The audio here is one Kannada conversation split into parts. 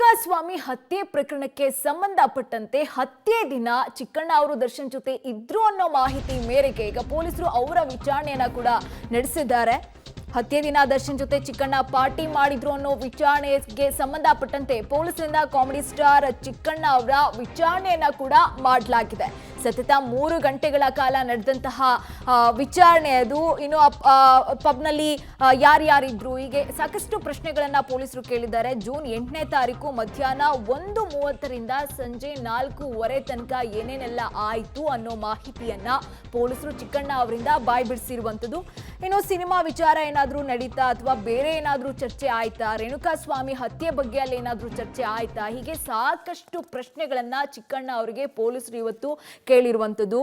ರೇಣುಕಾಸ್ವಾಮಿ ಹತ್ಯೆ ಪ್ರಕರಣಕ್ಕೆ ಸಂಬಂಧಪಟ್ಟಂತೆ ಹತ್ಯೆ ದಿನ ಚಿಕ್ಕಣ್ಣ ಅವರು ದರ್ಶನ್ ಜೊತೆ ಇದ್ರು ಅನ್ನೋ ಮಾಹಿತಿ ಮೇರೆಗೆ ಈಗ ಪೊಲೀಸರು ಅವರ ವಿಚಾರಣೆಯನ್ನ ಕೂಡ ನಡೆಸಿದ್ದಾರೆ. ಹತ್ಯೆ ದಿನ ದರ್ಶನ್ ಜೊತೆ ಚಿಕ್ಕಣ್ಣ ಪಾರ್ಟಿ ಮಾಡಿದ್ರು ಅನ್ನೋ ವಿಚಾರಣೆಗೆ ಸಂಬಂಧಪಟ್ಟಂತೆ ಪೊಲೀಸರಿಂದ ಕಾಮಿಡಿ ಸ್ಟಾರ್ ಚಿಕ್ಕಣ್ಣ ಅವರ ವಿಚಾರಣೆಯನ್ನ ಕೂಡ ಮಾಡಲಾಗಿದೆ. ಸತತ 3 ಗಂಟೆಗಳ ಕಾಲ ನಡೆದಂತಹ ವಿಚಾರಣೆ ಅದು. ಇನ್ನು ಪಬ್ನಲ್ಲಿ ಯಾರ್ಯಾರಿದ್ರು, ಹೀಗೆ ಸಾಕಷ್ಟು ಪ್ರಶ್ನೆಗಳನ್ನ ಪೊಲೀಸರು ಕೇಳಿದ್ದಾರೆ. ಜೂನ್ 8ನೇ ತಾರೀಕು ಮಧ್ಯಾಹ್ನ 1:30ರಿಂದ ಸಂಜೆ 4:15 ತನಕ ಏನೇನೆಲ್ಲ ಆಯ್ತು ಅನ್ನೋ ಮಾಹಿತಿಯನ್ನ ಪೊಲೀಸರು ಚಿಕ್ಕಣ್ಣ ಅವರಿಂದ ಬಾಯ್ ಬಿಡಿಸಿರುವಂಥದ್ದು. ಇನ್ನು ಸಿನಿಮಾ ವಿಚಾರ ಏನಾದ್ರೂ ನಡೀತಾ ಅಥವಾ ಬೇರೆ ಏನಾದ್ರೂ ಚರ್ಚೆ ಆಯ್ತಾ, ರೇಣುಕಾಸ್ವಾಮಿ ಹತ್ಯೆ ಬಗ್ಗೆ ಅಲ್ಲಿ ಏನಾದ್ರೂ ಚರ್ಚೆ ಆಯ್ತಾ, ಹೀಗೆ ಸಾಕಷ್ಟು ಪ್ರಶ್ನೆಗಳನ್ನ ಚಿಕ್ಕಣ್ಣ ಅವರಿಗೆ ಪೊಲೀಸರು ಇವತ್ತು ಕೇಳಿರುವಂಥದ್ದು.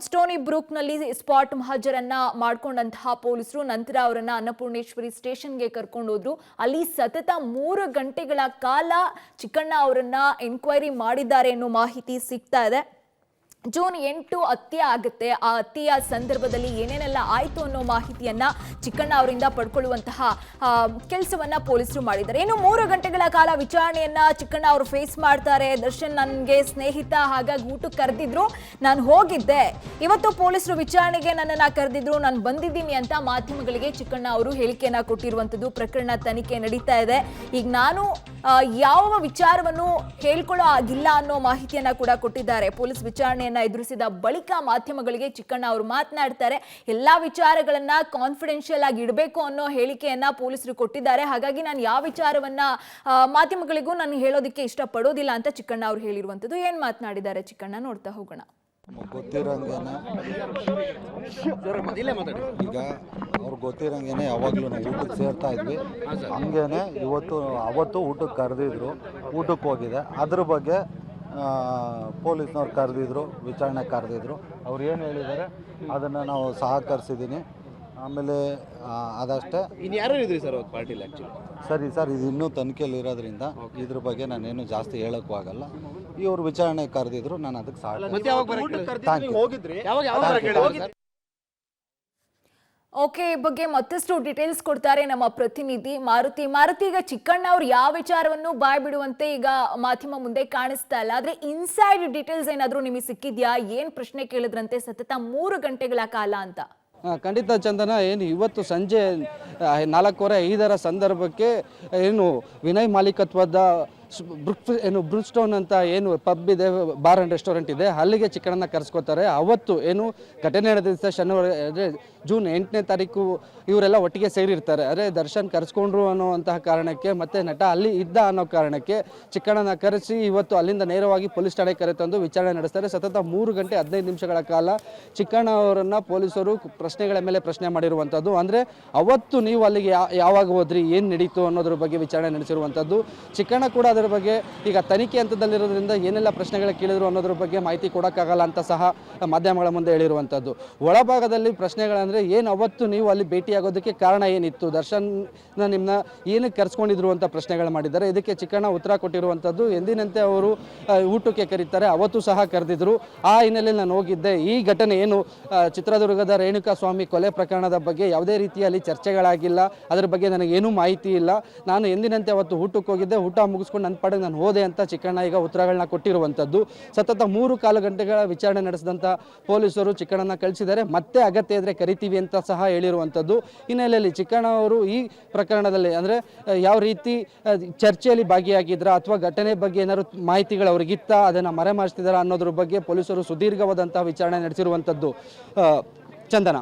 ಸ್ಟೋನಿ ಬ್ರೂಕ್ನಲ್ಲಿ ಸ್ಪಾಟ್ ಮಹಜರನ್ನ ಮಾಡ್ಕೊಂಡಂತಹ ಪೊಲೀಸರು ನಂತರ ಅವರನ್ನ ಅನ್ನಪೂರ್ಣೇಶ್ವರಿ ಸ್ಟೇಷನ್ಗೆ ಕರ್ಕೊಂಡು ಹೋದ್ರು. ಅಲ್ಲಿ ಸತತ 3 ಗಂಟೆಗಳ ಕಾಲ ಚಿಕ್ಕಣ್ಣ ಅವರನ್ನ ಎನ್ಕ್ವೈರಿ ಮಾಡಿದ್ದಾರೆ ಅನ್ನೋ ಮಾಹಿತಿ ಸಿಗ್ತಾ ಇದೆ. ಜೂನ್ 8 ಹತ್ಯೆ ಆಗುತ್ತೆ. ಆ ಹತ್ಯೆಯ ಸಂದರ್ಭದಲ್ಲಿ ಏನೇನೆಲ್ಲ ಆಯ್ತು ಅನ್ನೋ ಮಾಹಿತಿಯನ್ನ ಚಿಕ್ಕಣ್ಣ ಅವರಿಂದ ಪಡ್ಕೊಳ್ಳುವಂತಹ ಕೆಲಸವನ್ನ ಪೊಲೀಸರು ಮಾಡಿದ್ದಾರೆ. ಇನ್ನು 3 ಗಂಟೆಗಳ ಕಾಲ ವಿಚಾರಣೆಯನ್ನ ಚಿಕ್ಕಣ್ಣ ಅವರು ಫೇಸ್ ಮಾಡ್ತಾರೆ. ದರ್ಶನ್ ನನಗೆ ಸ್ನೇಹಿತ, ಹಾಗಾಗಿ ಊಟಕ್ಕೆ ಕರೆದಿದ್ರು, ನಾನು ಹೋಗಿದ್ದೆ. ಇವತ್ತು ಪೊಲೀಸರು ವಿಚಾರಣೆಗೆ ನನ್ನನ್ನ ಕರೆದಿದ್ರು, ನಾನು ಬಂದಿದ್ದೀನಿ ಅಂತ ಮಾಧ್ಯಮಗಳಿಗೆ ಚಿಕ್ಕಣ್ಣ ಅವರು ಹೇಳಿಕೆಯನ್ನ ಕೊಟ್ಟಿರುವಂತದ್ದು. ಪ್ರಕರಣ ತನಿಖೆ ನಡೀತಾ ಇದೆ. ಈಗ ನಾನು ಯಾವ ವಿಚಾರವನ್ನು ಹೇಳ್ಕೊಳ್ಳೋ ಆಗಿಲ್ಲ ಅನ್ನೋ ಮಾಹಿತಿಯನ್ನ ಕೂಡ ಕೊಟ್ಟಿದ್ದಾರೆ. ಪೊಲೀಸ್ ವಿಚಾರಣೆಯನ್ನ ಎದುರಿಸಿದ ಬಳಿಕ ಮಾಧ್ಯಮಗಳಿಗೆ ಚಿಕ್ಕಣ್ಣ ಅವರು ಮಾತನಾಡ್ತಾರೆ. ಎಲ್ಲಾ ವಿಚಾರಗಳನ್ನ ಕಾನ್ಫಿಡೆನ್ಷಿಯಲ್ ಆಗಿ ಇಡಬೇಕು ಅನ್ನೋ ಹೇಳಿಕೆಯನ್ನ ಪೊಲೀಸರು ಕೊಟ್ಟಿದ್ದಾರೆ. ಹಾಗಾಗಿ ನಾನು ಯಾವ ವಿಚಾರವನ್ನ ಮಾಧ್ಯಮಗಳಿಗೂ ನಾನು ಹೇಳೋದಕ್ಕೆ ಇಷ್ಟಪಡೋದಿಲ್ಲ ಅಂತ ಚಿಕ್ಕಣ್ಣ ಅವರು ಹೇಳಿರುವಂತದ್ದು. ಏನ್ ಮಾತನಾಡಿದ್ದಾರೆ ಚಿಕ್ಕಣ್ಣ ನೋಡ್ತಾ ಹೋಗೋಣ. ಗೊತ್ತಿರಂಗೇನೆ ಈಗ ಅವ್ರು ಗೊತ್ತಿರಂಗೇನೆ ಯಾವಾಗಲೂ ನಾವು ಊಟಕ್ಕೆ ಸೇರ್ತಾ ಇದ್ವಿ. ಹಂಗೇನೆ ಅವತ್ತು ಊಟಕ್ಕೆ ಕರೆದಿದ್ರು, ಊಟಕ್ಕೆ ಹೋಗಿದೆ. ಅದ್ರ ಬಗ್ಗೆ ಪೊಲೀಸ್ನವ್ರು ಕರೆದಿದ್ರು, ವಿಚಾರಣೆ ಕರೆದಿದ್ರು. ಅವ್ರು ಏನು ಹೇಳಿದ್ದಾರೆ ಅದನ್ನು ನಾವು ಸಹಕರಿಸಿದ್ದೀನಿ. ಆಮೇಲೆ ಅದಷ್ಟೇ. ಇನ್ನು ಯಾರು ಇದ್ರಿ ಸರ್ ಪಾರ್ಟಿಲಿ ಆ್ಯಕ್ಚುಲಿ? ಸರಿ ಸರ್, ಇದು ಇನ್ನೂ ತನಿಖೆಯಲ್ಲಿ ಇರೋದ್ರಿಂದ ಇದ್ರ ಬಗ್ಗೆ ನಾನೇನು ಜಾಸ್ತಿ ಹೇಳೋಕ್ಕೂ ಆಗಲ್ಲ. ಇವ್ರು ವಿಚಾರಣೆ ಕರೆದಿದ್ರು, ನಾನು ಅದಕ್ಕೆ ಓಕೆ, ಈ ಬಗ್ಗೆ ಮತ್ತಷ್ಟು ಡೀಟೇಲ್ಸ್ ಕೊಡ್ತಾರೆ ನಮ್ಮ ಪ್ರತಿನಿಧಿ ಮಾರುತಿ. ಈಗ ಚಿಕ್ಕಣ್ಣ ಅವ್ರು ಯಾವ ವಿಚಾರವನ್ನು ಬಾಯ್ ಬಿಡುವಂತೆ ಈಗ ಮಾಧ್ಯಮ ಮುಂದೆ ಕಾಣಿಸ್ತಾ ಇಲ್ಲ. ಆದ್ರೆ ಇನ್ಸೈಡ್ ಡೀಟೇಲ್ಸ್ ಏನಾದ್ರೂ ನಿಮಗೆ ಸಿಕ್ಕಿದ್ಯಾ? ಏನ್ ಪ್ರಶ್ನೆ ಕೇಳಿದ್ರಂತೆ ಸತತ 3 ಗಂಟೆಗಳ ಕಾಲ ಅಂತ? ಖಂಡಿತ ಚಂದನ, ಏನು ಇವತ್ತು ಸಂಜೆ 4:45 ಸಂದರ್ಭಕ್ಕೆ ಏನು ವಿನಯ್ ಮಾಲೀಕತ್ವದ ಬ್ರೂಕ್ ಸ್ಟೋನ್ ಅಂತ ಏನು ಪಬ್ ಇದೆ, ಬಾರ್ ಅಂಡ್ ರೆಸ್ಟೋರೆಂಟ್ ಇದೆ, ಅಲ್ಲಿಗೆ ಚಿಕ್ಕಣ್ಣನ ಕರೆಸ್ಕೋತಾರೆ. ಅವತ್ತು ಏನು ಘಟನೆ ನಡೆದ ಶನಿವಾರ ಅಂದರೆ ಜೂನ್ 8ನೇ ತಾರೀಕು ಇವರೆಲ್ಲ ಒಟ್ಟಿಗೆ ಸೇರಿರ್ತಾರೆ. ಅದೇ ದರ್ಶನ್ ಕರೆಸ್ಕೊಂಡ್ರು ಅನ್ನೋವಂತಹ ಕಾರಣಕ್ಕೆ ಮತ್ತು ನಟ ಅಲ್ಲಿ ಇದ್ದ ಅನ್ನೋ ಕಾರಣಕ್ಕೆ ಚಿಕ್ಕಣ್ಣನ ಕರೆಸಿ ಇವತ್ತು ಅಲ್ಲಿಂದ ನೇರವಾಗಿ ಪೊಲೀಸ್ ಠಾಣೆಗೆ ಕರೆತಂದು ವಿಚಾರಣೆ ನಡೆಸ್ತಾರೆ. ಸತತ 3 ಗಂಟೆ 15 ನಿಮಿಷಗಳ ಕಾಲ ಚಿಕ್ಕಣ್ಣ ಅವರನ್ನು ಪೊಲೀಸರು ಪ್ರಶ್ನೆಗಳ ಮೇಲೆ ಪ್ರಶ್ನೆ ಮಾಡಿರುವಂಥದ್ದು. ಅಂದರೆ ಅವತ್ತು ನೀವು ಅಲ್ಲಿಗೆ ಯಾವಾಗ ಹೋದ್ರಿ, ಏನು ನಡೀತು ಅನ್ನೋದ್ರ ಬಗ್ಗೆ ವಿಚಾರಣೆ ನಡೆಸಿರುವಂಥದ್ದು. ಚಿಕ್ಕಣ್ಣ ಕೂಡ ಅದರ ಬಗ್ಗೆ ಈಗ ತನಿಖೆ ಹಂತದಲ್ಲಿರೋದ್ರಿಂದ ಏನೆಲ್ಲ ಪ್ರಶ್ನೆಗಳು ಕೇಳಿದ್ರು ಅನ್ನೋದ್ರ ಬಗ್ಗೆ ಮಾಹಿತಿ ಕೊಡೋಕ್ಕಾಗಲ್ಲ ಅಂತ ಸಹ ಮಾಧ್ಯಮಗಳ ಮುಂದೆ ಹೇಳಿರುವಂಥದ್ದು. ಒಳಭಾಗದಲ್ಲಿ ಪ್ರಶ್ನೆಗಳಂದರೆ ಏನು ಅವತ್ತು ನೀವು ಅಲ್ಲಿ ಭೇಟಿಯಾಗೋದಕ್ಕೆ ಕಾರಣ ಏನಿತ್ತು, ದರ್ಶನ್ ನಿಮ್ಮನ್ನ ಏನಕ್ಕೆ ಕರೆಸ್ಕೊಂಡಿದ್ರು ಅಂತ ಪ್ರಶ್ನೆಗಳು ಮಾಡಿದ್ದಾರೆ. ಇದಕ್ಕೆ ಚಿಕ್ಕಣ್ಣ ಉತ್ತರ ಕೊಟ್ಟಿರುವಂಥದ್ದು, ಎಂದಿನಂತೆ ಅವರು ಊಟಕ್ಕೆ ಕರೀತಾರೆ, ಅವತ್ತು ಸಹ ಕರೆದಿದ್ರು. ಆ ಹಿನ್ನೆಲೆಯಲ್ಲಿ ನಾನು ಹೋಗಿದ್ದೆ. ಈ ಘಟನೆ ಏನು ಚಿತ್ರದುರ್ಗದ ರೇಣುಕಾಸ್ವಾಮಿ ಕೊಲೆ ಪ್ರಕರಣದ ಬಗ್ಗೆ ಯಾವುದೇ ರೀತಿಯಲ್ಲಿ ಚರ್ಚೆಗಳಾಗಿಲ್ಲ, ಅದರ ಬಗ್ಗೆ ನನಗೇನೂ ಮಾಹಿತಿ ಇಲ್ಲ. ನಾನು ಎಂದಿನಂತೆ ಅವತ್ತು ಊಟಕ್ಕೆ ಹೋಗಿದ್ದೆ, ಊಟ ಮುಗಿಸ್ಕೊಂಡು ನನ್ನ ಪಾಡಿಗೆ ನಾನು ಹೋದೆ ಅಂತ ಚಿಕ್ಕಣ್ಣ ಈಗ ಉತ್ತರಗಳನ್ನ ಕೊಟ್ಟಿರುವಂಥದ್ದು. ಸತತ 3 ಗಂಟೆಗಳ ವಿಚಾರಣೆ ನಡೆಸಿದಂಥ ಪೊಲೀಸರು ಚಿಕ್ಕಣ್ಣನ ಕಳಿಸಿದ್ದಾರೆ. ಮತ್ತೆ ಅಗತ್ಯ ಇದ್ದರೆ ಕರಿತೀವಿ ಅಂತ ಸಹ ಹೇಳಿರುವಂಥದ್ದು. ಹಿನ್ನೆಲೆಯಲ್ಲಿ ಚಿಕ್ಕಣ್ಣ ಅವರು ಈ ಪ್ರಕರಣದಲ್ಲಿ ಅಂದರೆ ಯಾವ ರೀತಿ ಚರ್ಚೆಯಲ್ಲಿ ಭಾಗಿಯಾಗಿದ್ರ ಅಥವಾ ಘಟನೆ ಬಗ್ಗೆ ಏನಾದ್ರು ಮಾಹಿತಿಗಳು ಅವ್ರಿಗಿತ್ತ, ಅದನ್ನು ಮರೆಮಾಚ್ತಿದಾರ ಅನ್ನೋದ್ರ ಬಗ್ಗೆ ಪೊಲೀಸರು ಸುದೀರ್ಘವಾದಂತಹ ವಿಚಾರಣೆ ನಡೆಸಿರುವಂಥದ್ದು. ಚಂದನ.